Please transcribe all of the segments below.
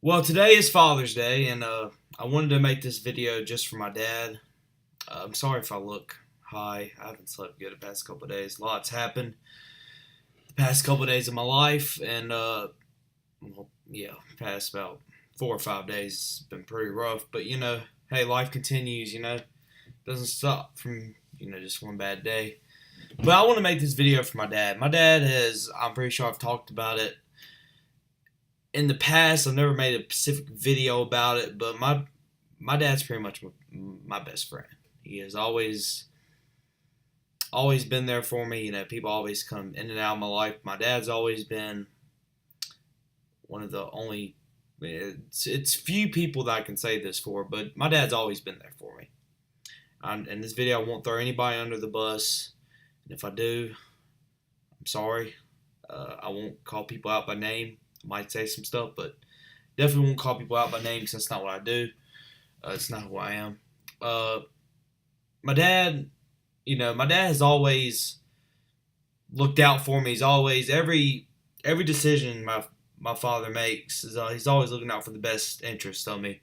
Well, today is Father's Day, and I wanted to make this video just for my dad. I'm sorry if I look high. I haven't slept good the past couple of days. Lots happened the past couple of days of my life, and past about 4 or 5 days has been pretty rough. But hey, life continues. Doesn't stop from just one bad day. But I want to make this video for my dad. My dad has. I'm pretty sure I've talked about it in the past. I've never made a specific video about it, but my dad's pretty much my best friend. He has always been there for me. People always come in and out of my life. My dad's always been one of the only. It's few people that I can say this for, but my dad's always been there for me. In this video, I won't throw anybody under the bus, and if I do, I'm sorry. I won't call people out by name. I might say some stuff, but definitely won't call people out by name because that's not what I do. It's not who I am. My dad, my dad has always looked out for me. He's always every decision my father makes he's always looking out for the best interest of me.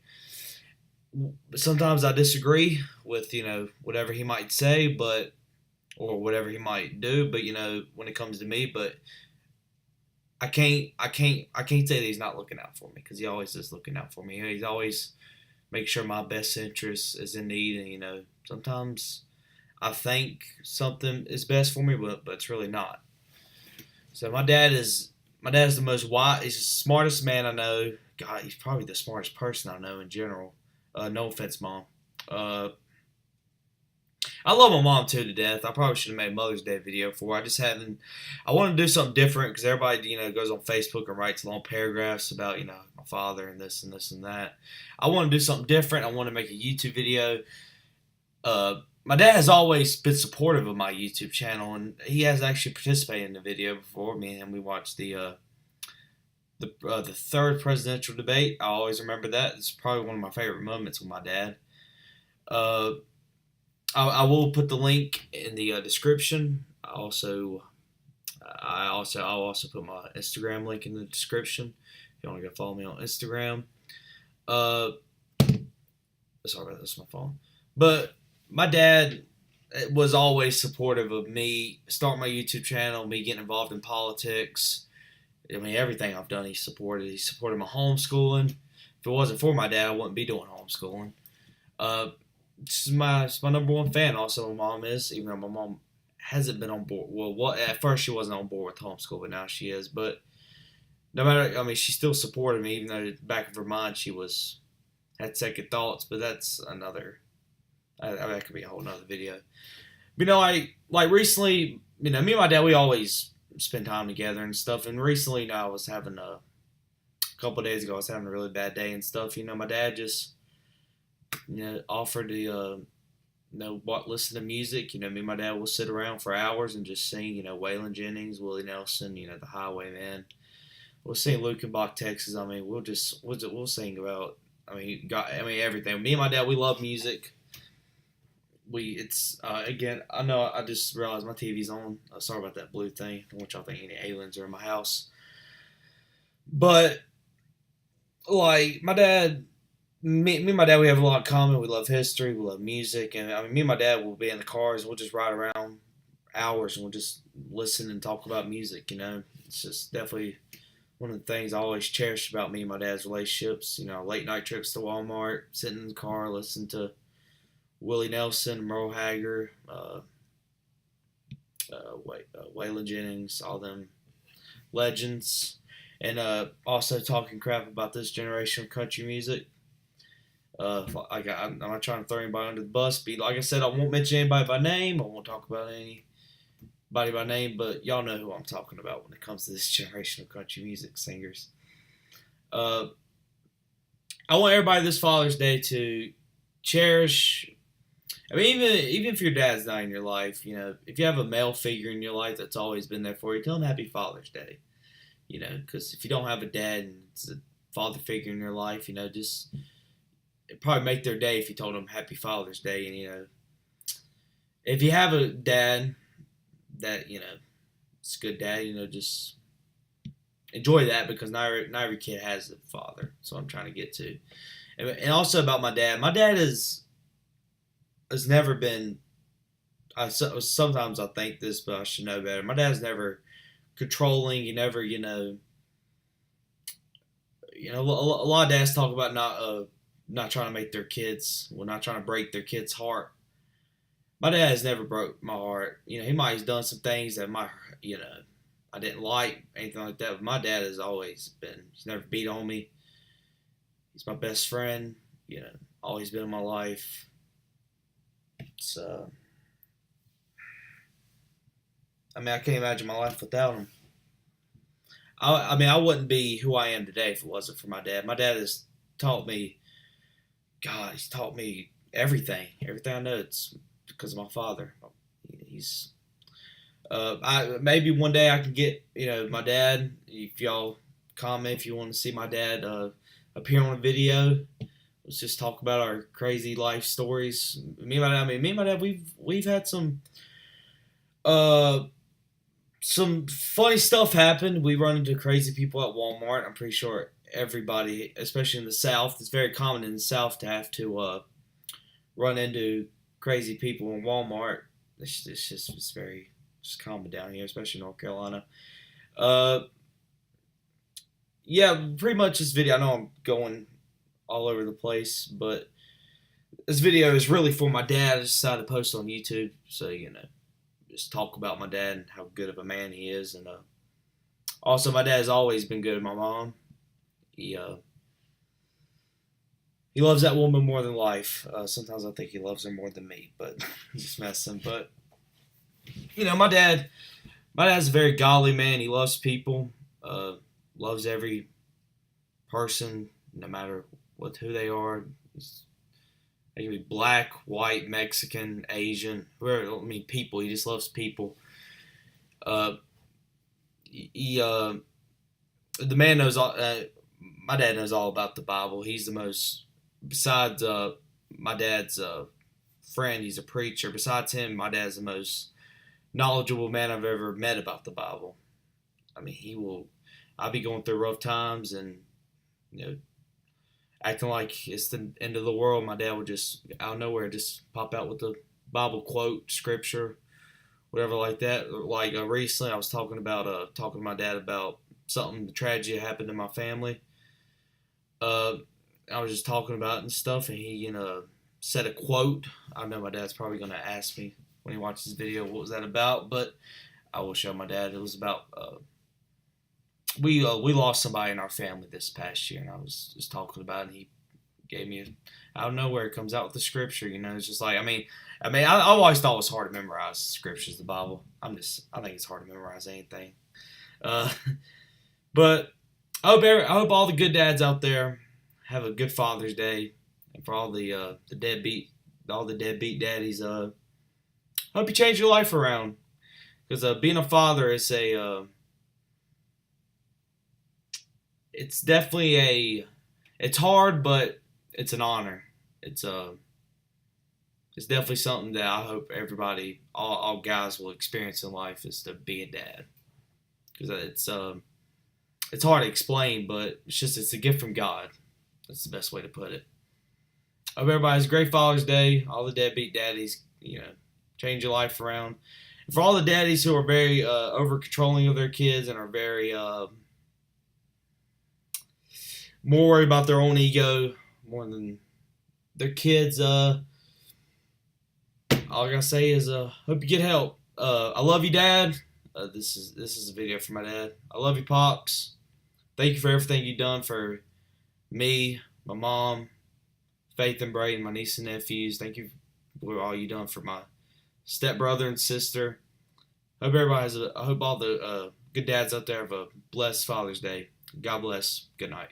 Sometimes I disagree with whatever he might say, or whatever he might do, but when it comes to me, but I can't say that he's not looking out for me because he always is looking out for me. He's always make sure my best interest is in need, and sometimes I think something is best for me, but it's really not. So my dad is the most wise. He's the smartest man I know. God, he's probably the smartest person I know in general. No offense, Mom. I love my mom too to death. I probably should have made a Mother's Day video for her. I just haven't. I want to do something different because everybody, goes on Facebook and writes long paragraphs about, my father and this and this and that. I want to do something different. I want to make a YouTube video. My dad has always been supportive of my YouTube channel, and he has actually participated in the video before. Me and him, we watched the third presidential debate. I always remember that. It's probably one of my favorite moments with my dad. I will put the link in the description. I'll also put my Instagram link in the description if you want to go follow me on Instagram. Sorry about this, my phone. But my dad was always supportive of me starting my YouTube channel, me getting involved in politics. I mean, everything I've done, he supported. He supported my homeschooling. If it wasn't for my dad, I wouldn't be doing homeschooling. She's my number one fan. Also, my mom is, even though my mom hasn't been on board. Well, at first she wasn't on board with homeschool, but now she is. But no matter, I mean, she still supported me, even though in the back of her mind she had second thoughts. But that's another. That could be a whole nother video. But like recently, me and my dad, we always spend time together and stuff. And recently, I was having a couple of days ago, I was having a really bad day and stuff. My dad just offered to listen to music. Me and my dad will sit around for hours and just sing. Waylon Jennings, Willie Nelson. The Highwaymen. We'll sing Lukenbach, Texas. I mean, we'll sing about. Everything. Me and my dad, we love music. Again, I know I just realized my TV's on. Sorry about that blue thing. I don't want y'all think any aliens are in my house. But like my dad. Me and my dad, we have a lot in common. We love history. We love music. And me and my dad will be in the cars. We'll just ride around hours and we'll just listen and talk about music. It's just definitely one of the things I always cherished about me and my dad's relationships. Late night trips to Walmart, sitting in the car, listening to Willie Nelson, Merle Haggard, Waylon Jennings, all them legends. And also talking crap about this generation of country music. I'm not trying to throw anybody under the bus. But like I said, I won't mention anybody by name. I won't talk about anybody by name, but y'all know who I'm talking about when it comes to this generation of country music singers. I want everybody this Father's Day to cherish. Even if your dad's not in your life, if you have a male figure in your life that's always been there for you, tell him Happy Father's Day. Because if you don't have a dad and it's a father figure in your life, just it'd probably make their day if you told them Happy Father's Day. And if you have a dad that it's a good dad, just enjoy that because not every kid has a father. So I'm trying to get to, and also about my dad. My dad has never been. Sometimes I think this, but I should know better. My dad's never controlling. He never, a lot of dads talk about not trying to make their kids, well, not trying to break their kid's heart. My dad has never broke my heart. He might have done some things that I didn't like, anything like that. But my dad has always been. He's never beat on me. He's my best friend. Always been in my life. It's I can't imagine my life without him. I wouldn't be who I am today if it wasn't for my dad. My dad has taught me, God, he's taught me everything. Everything I know, it's because of my father. He's, maybe one day I can get, my dad, if y'all comment if you want to see my dad appear on a video. Let's just talk about our crazy life stories. Me and my dad, we've had some funny stuff happen. We run into crazy people at Walmart. I'm pretty sure everybody, especially in the South, it's very common in the South to have to run into crazy people in Walmart. It's very common down here, especially in North Carolina. Yeah, pretty much this video. I know I'm going all over the place, but this video is really for my dad. I decided to post on YouTube, so just talk about my dad and how good of a man he is. And also, my dad has always been good to my mom. He loves that woman more than life. Sometimes I think he loves her more than me, but just messing. But my dad's a very godly man. He loves people, loves every person, no matter who they are. They can be black, white, Mexican, Asian, whoever. People. He just loves people. The man knows all. My dad knows all about the Bible. He's the most. Besides my dad's friend, he's a preacher. Besides him, my dad's the most knowledgeable man I've ever met about the Bible. He will. I'll be going through rough times and acting like it's the end of the world. My dad would just, out of nowhere, just pop out with the Bible quote, scripture, whatever like that. Like recently, I was talking to my dad about something, the tragedy that happened in my family. I was just talking about it and stuff, and he, said a quote. I know my dad's probably going to ask me when he watches this video what was that about, but I will show my dad. It was about we lost somebody in our family this past year, and I was just talking about it, and he gave me out of nowhere it comes out with the scripture. It's just like I always thought it was hard to memorize scriptures, the Bible. I think it's hard to memorize anything. But I hope all the good dads out there have a good Father's Day, and for all the deadbeat daddies, hope you change your life around, because being a father is it's definitely it's hard, but it's an honor. It's definitely something that I hope everybody, all guys, will experience in life, is to be a dad, because it's hard to explain, but it's a gift from God. That's the best way to put it. I hope everybody has a great Father's Day. All the deadbeat daddies, change your life around. And for all the daddies who are very over controlling of their kids and are very more worried about their own ego more than their kids, all I gotta say is hope you get help. I love you, Dad. This is a video for my dad. I love you, Pops. Thank you for everything you've done for me, my mom, Faith and Braden, my niece and nephews. Thank you for all you've done for my stepbrother and sister. I hope all the good dads out there have a blessed Father's Day. God bless. Good night.